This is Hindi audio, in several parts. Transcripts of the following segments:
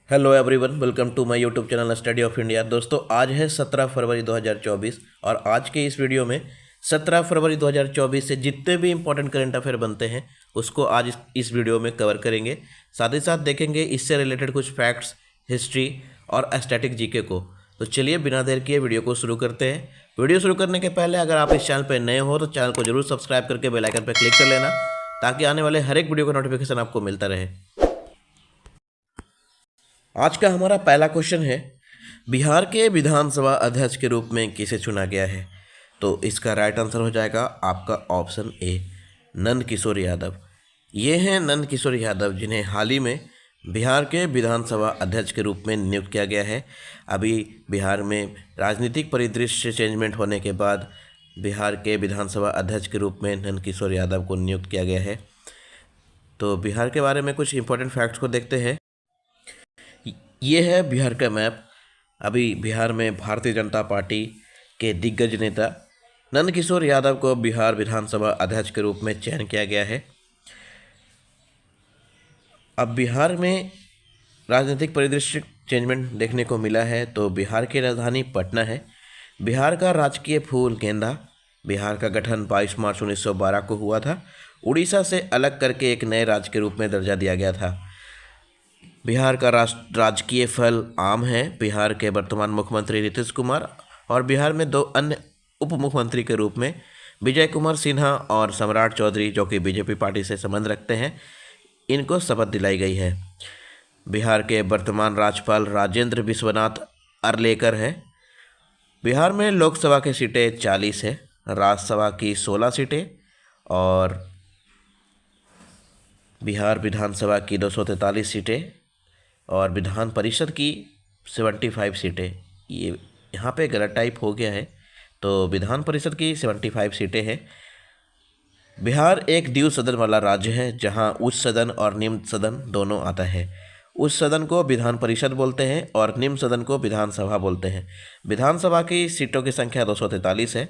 Hello everyone, welcome to my YouTube channel study of India. दोस्तों, आज है 17 फरवरी 2024 और आज के इस वीडियो में 17 फरवरी 2024 से जितने भी इंपॉर्टेंट करंट अफेयर बनते हैं उसको आज इस वीडियो में कवर करेंगे। साथ ही साथ देखेंगे इससे रिलेटेड कुछ फैक्ट्स, हिस्ट्री और स्टैटिक जीके को। तो चलिए बिना देर किए वीडियो को शुरू करते हैं। वीडियो शुरू करने के पहले अगर आप इस चैनल पर नए हो तो चैनल को जरूर सब्सक्राइब करके बेल आइकन पर क्लिक कर लेना ताकि आने वाले हर एक वीडियो का नोटिफिकेशन आपको मिलता रहे। आज का हमारा पहला क्वेश्चन है, बिहार के विधानसभा अध्यक्ष के रूप में किसे चुना गया है? तो इसका राइट आंसर हो जाएगा आपका ऑप्शन ए, नंद किशोर यादव। ये हैं नंद किशोर यादव, जिन्हें हाल ही में बिहार के विधानसभा अध्यक्ष के रूप में नियुक्त किया गया है। अभी बिहार में राजनीतिक परिदृश्य चेंजमेंट होने के बाद बिहार के विधानसभा अध्यक्ष के रूप में नंद किशोर यादव को नियुक्त किया गया है। तो बिहार के बारे में कुछ इंपॉर्टेंट फैक्ट्स को देखते हैं। ये है बिहार का मैप। अभी बिहार में भारतीय जनता पार्टी के दिग्गज नेता नंद किशोर यादव को बिहार विधानसभा अध्यक्ष के रूप में चयन किया गया है। अब बिहार में राजनीतिक परिदृश्य चेंजमेंट देखने को मिला है। तो बिहार की राजधानी पटना है। बिहार का राजकीय फूल गेंदा। बिहार का गठन 22 मार्च 1912 को हुआ था। उड़ीसा से अलग करके एक नए राज्य के रूप में दर्जा दिया गया था। बिहार का राजकीय फल आम है। बिहार के वर्तमान मुख्यमंत्री नीतीश कुमार और बिहार में दो अन्य उप मुख्यमंत्री के रूप में विजय कुमार सिन्हा और सम्राट चौधरी, जो कि बीजेपी पार्टी से संबंध रखते हैं, इनको शपथ दिलाई गई है। बिहार के वर्तमान राज्यपाल राजेंद्र विश्वनाथ अरलेकर है। बिहार में लोकसभा की सीटें 40 है, राज्यसभा की 16 सीटें और बिहार विधानसभा की 243 सीटें और विधान परिषद की 75 सीटें। ये यहाँ पे गलत टाइप हो गया है, तो विधान परिषद की 75 सीटें हैं। बिहार एक द्वि सदन वाला राज्य है, जहाँ उच्च सदन और निम्न सदन दोनों आता है। उच्च सदन को विधान परिषद बोलते हैं और निम्न सदन को विधानसभा बोलते हैं। विधानसभा की सीटों की संख्या 243 है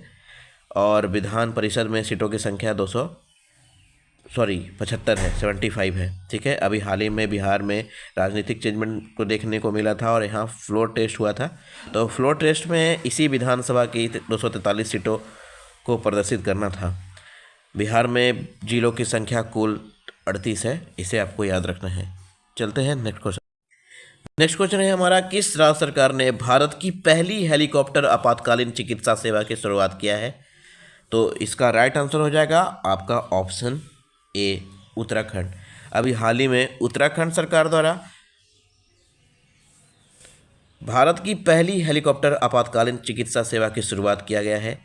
और विधान परिषद में सीटों की संख्या 75 है, 75 है। ठीक है। अभी हाल ही में बिहार में राजनीतिक चेंजमेंट को देखने को मिला था और यहाँ फ्लोर टेस्ट हुआ था। तो फ्लोर टेस्ट में इसी विधानसभा की 243 सीटों को प्रदर्शित करना था। बिहार में जिलों की संख्या कुल 38 है, इसे आपको याद रखना है। चलते हैं नेक्स्ट क्वेश्चन। नेक्स्ट क्वेश्चन है हमारा, किस राज्य सरकार ने भारत की पहली हेलीकॉप्टर आपातकालीन चिकित्सा सेवा की शुरुआत किया है? तो इसका राइट आंसर हो जाएगा आपका ऑप्शन ए, उत्तराखंड। अभी हाल ही में उत्तराखंड सरकार द्वारा भारत की पहली हेलीकॉप्टर आपातकालीन चिकित्सा सेवा की शुरुआत किया गया है।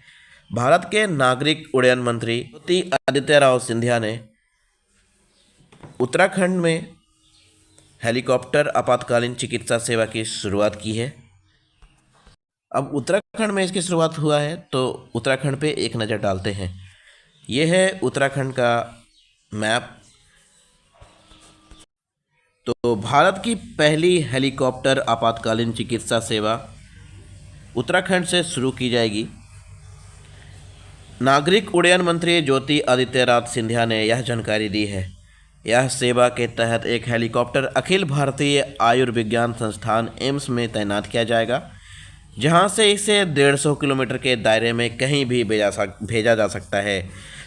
भारत के नागरिक उड्डयन मंत्री ज्योति आदित्य राव सिंधिया ने उत्तराखंड में हेलीकॉप्टर आपातकालीन चिकित्सा सेवा की शुरुआत की है। अब उत्तराखंड में इसकी शुरुआत हुआ है, तो उत्तराखंड पे एक नज़र डालते हैं। यह है उत्तराखंड का मैप। तो भारत की पहली हेलीकॉप्टर आपातकालीन चिकित्सा सेवा उत्तराखंड से शुरू की जाएगी। नागरिक उड्डयन मंत्री ज्योति आदित्य राव सिंधिया ने यह जानकारी दी है। यह सेवा के तहत एक हेलीकॉप्टर अखिल भारतीय आयुर्विज्ञान संस्थान एम्स में तैनात किया जाएगा, जहां से इसे 150 किलोमीटर के दायरे में कहीं भी भेजा जा सकता है,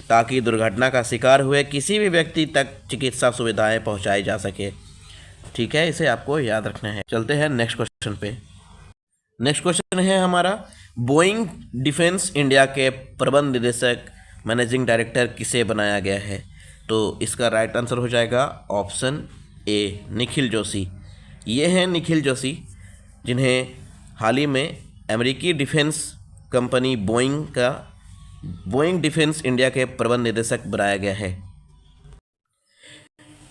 ताकि दुर्घटना का शिकार हुए किसी भी व्यक्ति तक चिकित्सा सुविधाएं पहुंचाई जा सके। ठीक है, इसे आपको याद रखना है। चलते हैं नेक्स्ट क्वेश्चन पे। नेक्स्ट क्वेश्चन है हमारा, बोइंग डिफेंस इंडिया के प्रबंध निदेशक मैनेजिंग डायरेक्टर किसे बनाया गया है? तो इसका राइट आंसर हो जाएगा ऑप्शन ए, निखिल जोशी। ये हैं निखिल जोशी, जिन्हें हाल ही में अमेरिकी defence company Boeing defence India के प्रबंध निदेशक बनाया गया है।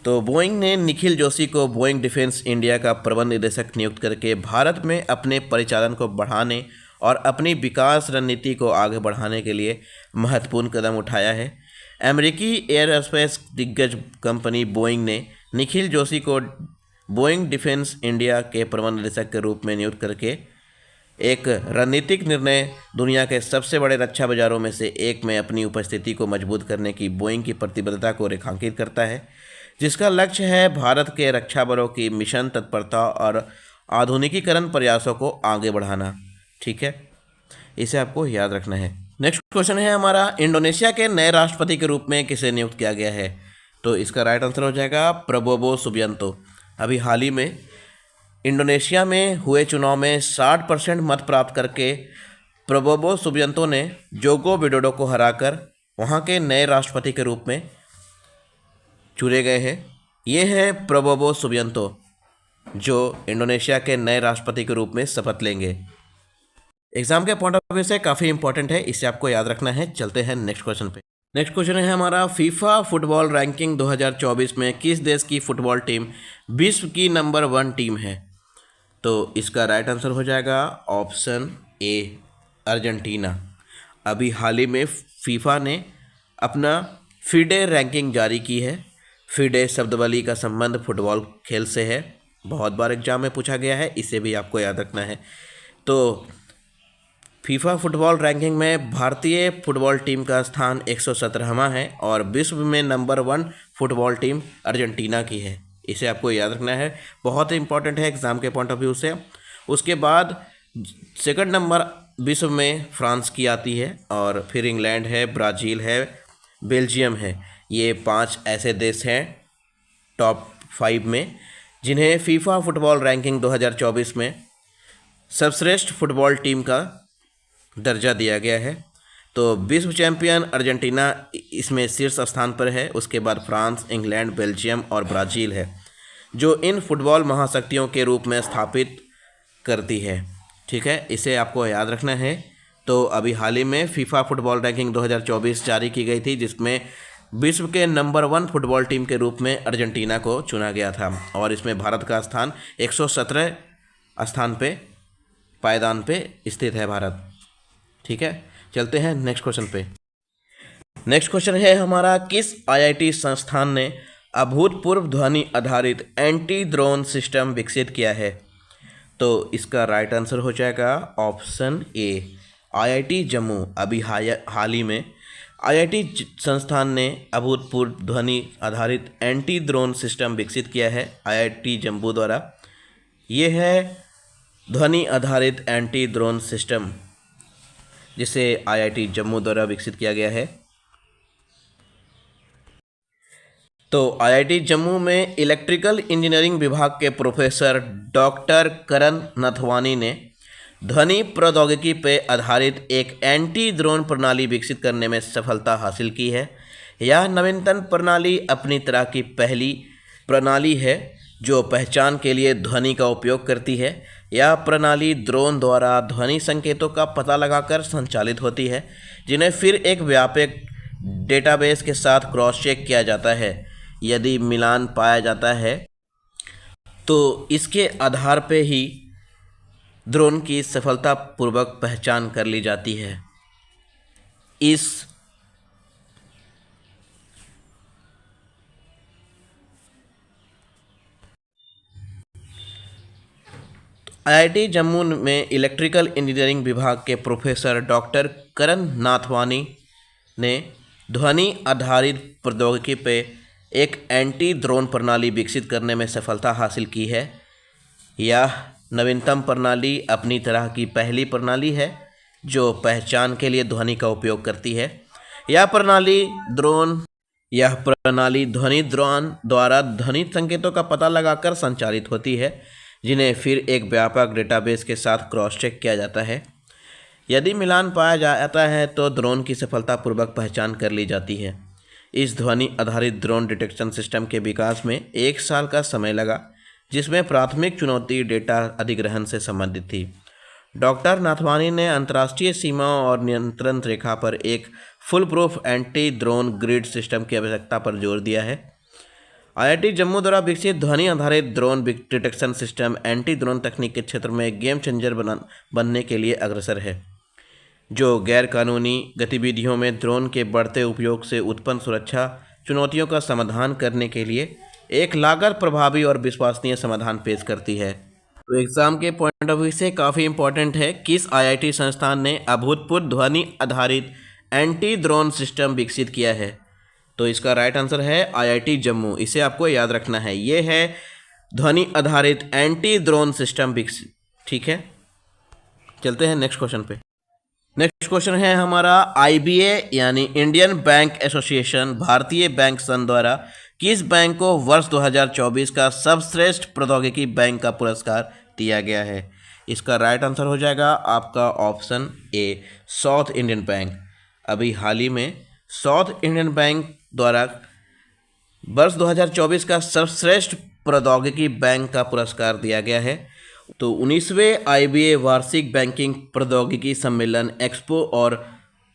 तो बोइंग ने निखिल जोशी को बोइंग डिफेंस इंडिया का प्रबंध निदेशक नियुक्त करके भारत में अपने परिचालन को बढ़ाने और अपनी विकास रणनीति को आगे बढ़ाने के लिए महत्वपूर्ण कदम उठाया है। अमेरिकी एयरस्पेस दिग्गज कंपनी बोइंग ने निखिल जोशी को बोइंग डिफेंस इंडिया के प्रबंध निदेशक के रूप में नियुक्त करके एक रणनीतिक निर्णय दुनिया के सबसे बड़े रक्षा बाजारों में से एक में अपनी उपस्थिति को मजबूत करने की बोइंग की प्रतिबद्धता को रेखांकित करता है। जिसका लक्ष्य है भारत के रक्षा बलों की मिशन तत्परता और आधुनिकीकरण प्रयासों को आगे बढ़ाना। ठीक है, इसे आपको याद रखना है। नेक्स्ट क्वेश्चन है हमारा, इंडोनेशिया के नए राष्ट्रपति के रूप में किसे नियुक्त किया गया है? तो इसका राइट आंसर हो जाएगा प्रबोवो सुबियांतो। अभी हाल ही में इंडोनेशिया में हुए चुनाव में 60% मत प्राप्त करके प्रबोवो सुबियांतो ने जोको विडोडो को हराकर वहां के नए राष्ट्रपति के रूप में चुने गए हैं। ये है प्रबोवो सुबियांतो जो इंडोनेशिया के नए राष्ट्रपति के रूप में शपथ लेंगे। एग्जाम के पॉइंट ऑफ व्यू से काफ़ी इंपॉर्टेंट है, इसे आपको याद रखना है। चलते हैं नेक्स्ट क्वेश्चन पे। नेक्स्ट क्वेश्चन है हमारा, फीफा फुटबॉल रैंकिंग 2024 में किस देश की फुटबॉल टीम विश्व की नंबर 1 टीम है? तो इसका राइट आंसर हो जाएगा ऑप्शन ए, अर्जेंटीना। अभी हाल ही में फीफा ने अपना फीडे रैंकिंग जारी की है। फीडे शब्दावली का संबंध फुटबॉल खेल से है, बहुत बार एग्जाम में पूछा गया है, इसे भी आपको याद रखना है। तो फीफा फुटबॉल रैंकिंग में भारतीय फुटबॉल टीम का स्थान 117वां है और विश्व में नंबर 1 फुटबॉल टीम अर्जेंटीना की है, इसे आपको याद रखना है, बहुत इंपॉर्टेंट है एग्जाम के पॉइंट ऑफ व्यू से। उसके बाद सेकंड नंबर विश्व में फ्रांस की आती है और फिर इंग्लैंड है, ब्राज़ील है, बेल्जियम है। ये 5 ऐसे देश हैं टॉप 5 में जिन्हें फीफा फुटबॉल रैंकिंग 2024 में सर्वश्रेष्ठ फुटबॉल टीम का दर्जा दिया गया है। तो विश्व चैंपियन अर्जेंटीना इसमें शीर्ष स्थान पर है। उसके बाद फ्रांस, इंग्लैंड, बेल्जियम और ब्राज़ील है जो इन फुटबॉल महाशक्तियों के रूप में स्थापित करती है। ठीक है, इसे आपको याद रखना है। तो अभी हाल ही में फीफा फुटबॉल रैंकिंग 2024 जारी की गई थी जिसमें विश्व के नंबर 1 फुटबॉल टीम के रूप में अर्जेंटीना को चुना गया था और इसमें भारत का स्थान 117 स्थान पे पायदान पे स्थित है भारत। ठीक है, चलते हैं नेक्स्ट क्वेश्चन पे। नेक्स्ट क्वेश्चन है हमारा, किस आईआईटी संस्थान ने अभूतपूर्व ध्वनि आधारित एंटी ड्रोन सिस्टम विकसित किया है? तो इसका राइट आंसर हो जाएगा ऑप्शन ए, आईआईटी जम्मू। अभी हाल ही में आईआईटी संस्थान ने अभूतपूर्व ध्वनि आधारित एंटी ड्रोन सिस्टम विकसित किया है आईआईटी जम्मू द्वारा। ये है ध्वनि आधारित एंटी ड्रोन सिस्टम जिसे आईआईटी जम्मू द्वारा विकसित किया गया है। तो आईआईटी जम्मू में इलेक्ट्रिकल इंजीनियरिंग विभाग के प्रोफेसर डॉक्टर करण नथवानी ने ध्वनि प्रौद्योगिकी पर आधारित एक एंटी ड्रोन प्रणाली विकसित करने में सफलता हासिल की है। यह नवीनतम प्रणाली अपनी तरह की पहली प्रणाली है जो पहचान के लिए ध्वनि का उपयोग करती है। यह प्रणाली ड्रोन द्वारा ध्वनि संकेतों का पता लगाकर संचालित होती है जिन्हें फिर एक व्यापक डेटाबेस के साथ क्रॉस चेक किया जाता है। यदि मिलान पाया जाता है तो इसके आधार पर ही ड्रोन की सफलतापूर्वक पहचान कर ली जाती है। इस आईआईटी जम्मू में इलेक्ट्रिकल इंजीनियरिंग विभाग के प्रोफेसर डॉक्टर करण नाथवानी ने ध्वनि आधारित प्रौद्योगिकी पर एक एंटी ड्रोन प्रणाली विकसित करने में सफलता हासिल की है। यह नवीनतम प्रणाली अपनी तरह की पहली प्रणाली है जो पहचान के लिए ध्वनि का उपयोग करती है। यह प्रणाली ध्वनि ड्रोन द्वारा ध्वनि संकेतों का पता लगाकर संचालित होती है जिन्हें फिर एक व्यापक डेटाबेस के साथ क्रॉस चेक किया जाता है। यदि मिलान पाया जाता है तो ड्रोन की सफलतापूर्वक पहचान कर ली जाती है। इस ध्वनि आधारित ड्रोन डिटेक्शन सिस्टम के विकास में 1 साल का समय लगा जिसमें प्राथमिक चुनौती डेटा अधिग्रहण से संबंधित थी। डॉक्टर नाथवानी ने अंतर्राष्ट्रीय सीमाओं और नियंत्रण रेखा पर एक full proof anti drone grid system की आवश्यकता पर जोर दिया है। आईआईटी जम्मू द्वारा विकसित ध्वनि आधारित drone detection system anti drone तकनीक के क्षेत्र में गेम चेंजर बनने के लिए अग्रसर है, जो गैरकानूनी गतिविधियों में ड्रोन के बढ़ते उपयोग से उत्पन्न सुरक्षा चुनौतियों का समाधान करने के लिए एक लागत प्रभावी और विश्वसनीय समाधान पेश करती है। तो एग्ज़ाम के पॉइंट ऑफ व्यू से काफ़ी इंपॉर्टेंट है, किस आईआईटी संस्थान ने अभूतपूर्व ध्वनि आधारित एंटी ड्रोन सिस्टम विकसित किया है? तो इसका राइट आंसर है IIT जम्मू। इसे आपको याद रखना है। ये है ध्वनि आधारित एंटी ड्रोन सिस्टम विकसित। ठीक है, चलते हैं नेक्स्ट क्वेश्चन पे। नेक्स्ट क्वेश्चन है हमारा IBA यानी इंडियन बैंक एसोसिएशन भारतीय बैंक संघ द्वारा किस बैंक को वर्ष 2024 का सर्वश्रेष्ठ प्रौद्योगिकी बैंक का पुरस्कार दिया गया है? इसका राइट आंसर हो जाएगा आपका option A, south Indian bank. अभी हाल ही में साउथ इंडियन बैंक द्वारा वर्ष 2024 का सर्वश्रेष्ठ प्रौद्योगिकी बैंक का पुरस्कार दिया गया है। तो 19वें IBA वार्षिक बैंकिंग प्रौद्योगिकी सम्मेलन एक्सपो और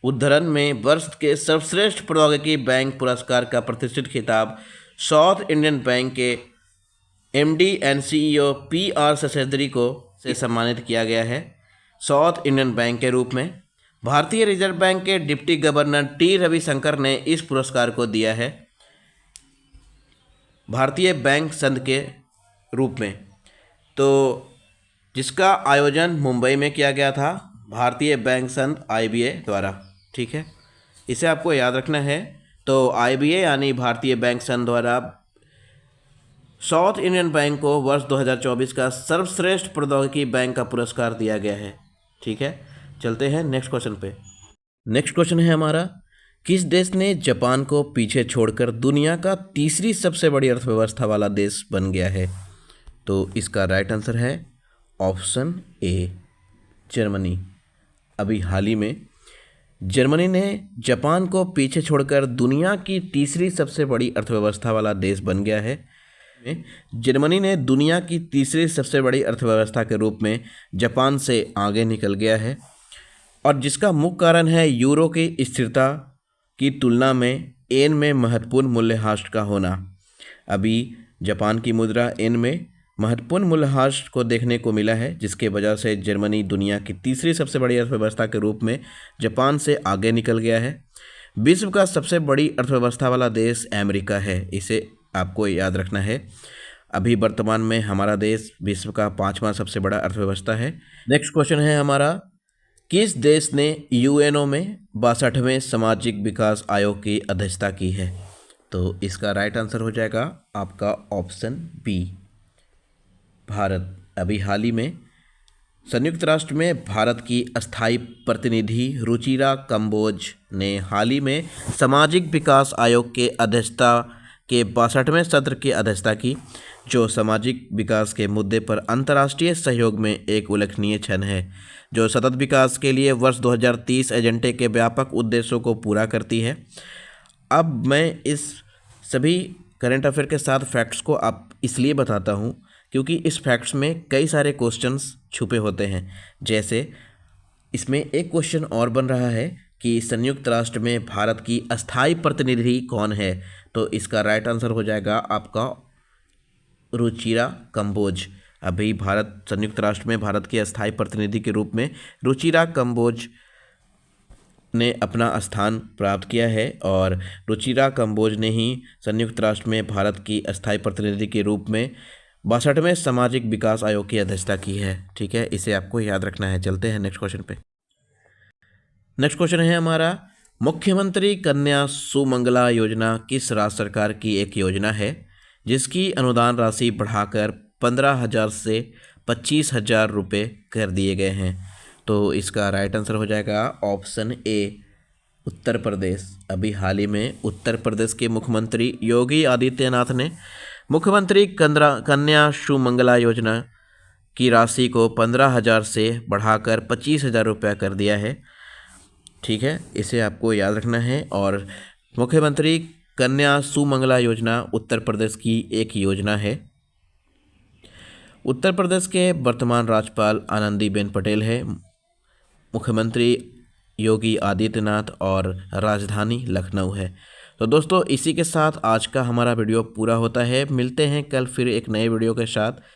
उद्धरण में वर्ष के सर्वश्रेष्ठ प्रौद्योगिकी बैंक पुरस्कार का प्रतिष्ठित खिताब साउथ इंडियन बैंक के MD and CEO PR Seshadri को से सम्मानित किया गया है। साउथ इंडियन बैंक के रूप में भारतीय रिजर्व बैंक के डिप्टी गवर्नर T रविशंकर ने इस पुरस्कार को दिया है भारतीय बैंक संघ के रूप में। तो जिसका आयोजन मुंबई में किया गया था भारतीय बैंक संघ IBA द्वारा। ठीक है, इसे आपको याद रखना है। तो IBA यानी भारतीय बैंक संघ द्वारा साउथ इंडियन बैंक को वर्ष 2024 का सर्वश्रेष्ठ प्रौद्योगिकी बैंक का पुरस्कार दिया गया है। ठीक है, चलते हैं नेक्स्ट क्वेश्चन पे। नेक्स्ट क्वेश्चन है हमारा, किस देश ने जापान को पीछे छोड़कर दुनिया का तीसरी सबसे बड़ी अर्थव्यवस्था वाला देश बन गया है? तो इसका राइट आंसर है ऑप्शन ए, जर्मनी। अभी हाल ही में जर्मनी ने जापान को पीछे छोड़कर दुनिया की तीसरी सबसे बड़ी अर्थव्यवस्था वाला देश बन गया है। जर्मनी ने दुनिया की तीसरी सबसे बड़ी अर्थव्यवस्था के रूप में जापान से आगे निकल गया है और जिसका मुख्य कारण है यूरो की स्थिरता की तुलना में येन में महत्वपूर्ण मूल्यह्रास का होना। अभी जापान की मुद्रा येन में महत्वपूर्ण मूल्यह्रास को देखने को मिला है, जिसके वजह से जर्मनी दुनिया की तीसरी सबसे बड़ी अर्थव्यवस्था के रूप में जापान से आगे निकल गया है। विश्व का सबसे बड़ी अर्थव्यवस्था वाला देश अमेरिका है, इसे आपको याद रखना है। अभी वर्तमान में हमारा देश विश्व का 5वां सबसे बड़ा अर्थव्यवस्था है। नेक्स्ट क्वेश्चन है हमारा, किस देश ने UNO में 62वें सामाजिक विकास आयोग की अध्यक्षता की है? तो इसका राइट आंसर हो जाएगा आपका ऑप्शन बी, भारत। अभी हाल ही में संयुक्त राष्ट्र में भारत की अस्थायी प्रतिनिधि रुचिरा कंबोज ने हाल ही में सामाजिक विकास आयोग के अध्यक्षता के 62वें सत्र की अध्यक्षता की, जो सामाजिक विकास के मुद्दे पर अंतर्राष्ट्रीय सहयोग में एक उल्लेखनीय क्षण है, जो सतत विकास के लिए वर्ष 2030 एजेंडे के व्यापक उद्देश्यों को पूरा करती है। अब मैं इस सभी करंट अफेयर के साथ फैक्ट्स को आप इसलिए बताता हूँ क्योंकि इस फैक्ट्स में कई सारे क्वेश्चंस छुपे होते हैं। जैसे इसमें एक क्वेश्चन और बन रहा है कि संयुक्त राष्ट्र में भारत की अस्थायी प्रतिनिधि कौन है? तो इसका राइट आंसर हो जाएगा आपका रुचिरा कंबोज। अभी भारत संयुक्त राष्ट्र में भारत के अस्थायी प्रतिनिधि के रूप में रुचिरा कंबोज ने अपना स्थान प्राप्त किया है और रुचिरा कंबोज ने ही संयुक्त राष्ट्र में भारत की अस्थायी प्रतिनिधि के रूप में 62वें सामाजिक विकास आयोग की अध्यक्षता की है। ठीक है, इसे आपको याद रखना है। चलते हैं नेक्स्ट क्वेश्चन पे। नेक्स्ट क्वेश्चन है हमारा, मुख्यमंत्री कन्या सुमंगला योजना किस राज्य सरकार की एक योजना है जिसकी अनुदान राशि बढ़ाकर 15,000 से 25,000 रुपये कर दिए गए हैं? तो इसका राइट आंसर हो जाएगा ऑप्शन ए, उत्तर प्रदेश। अभी हाल ही में उत्तर प्रदेश के मुख्यमंत्री योगी आदित्यनाथ ने मुख्यमंत्री कन्या सुमंगला योजना की राशि को 15,000 से बढ़ाकर 25,000 रुपया कर दिया है। ठीक है, इसे आपको याद रखना है। और मुख्यमंत्री कन्या सुमंगला योजना उत्तर प्रदेश की एक योजना है। उत्तर प्रदेश के वर्तमान राज्यपाल आनंदीबेन पटेल है, मुख्यमंत्री योगी आदित्यनाथ और राजधानी लखनऊ है। तो दोस्तों, इसी के साथ आज का हमारा वीडियो पूरा होता है। मिलते हैं कल फिर एक नए वीडियो के साथ।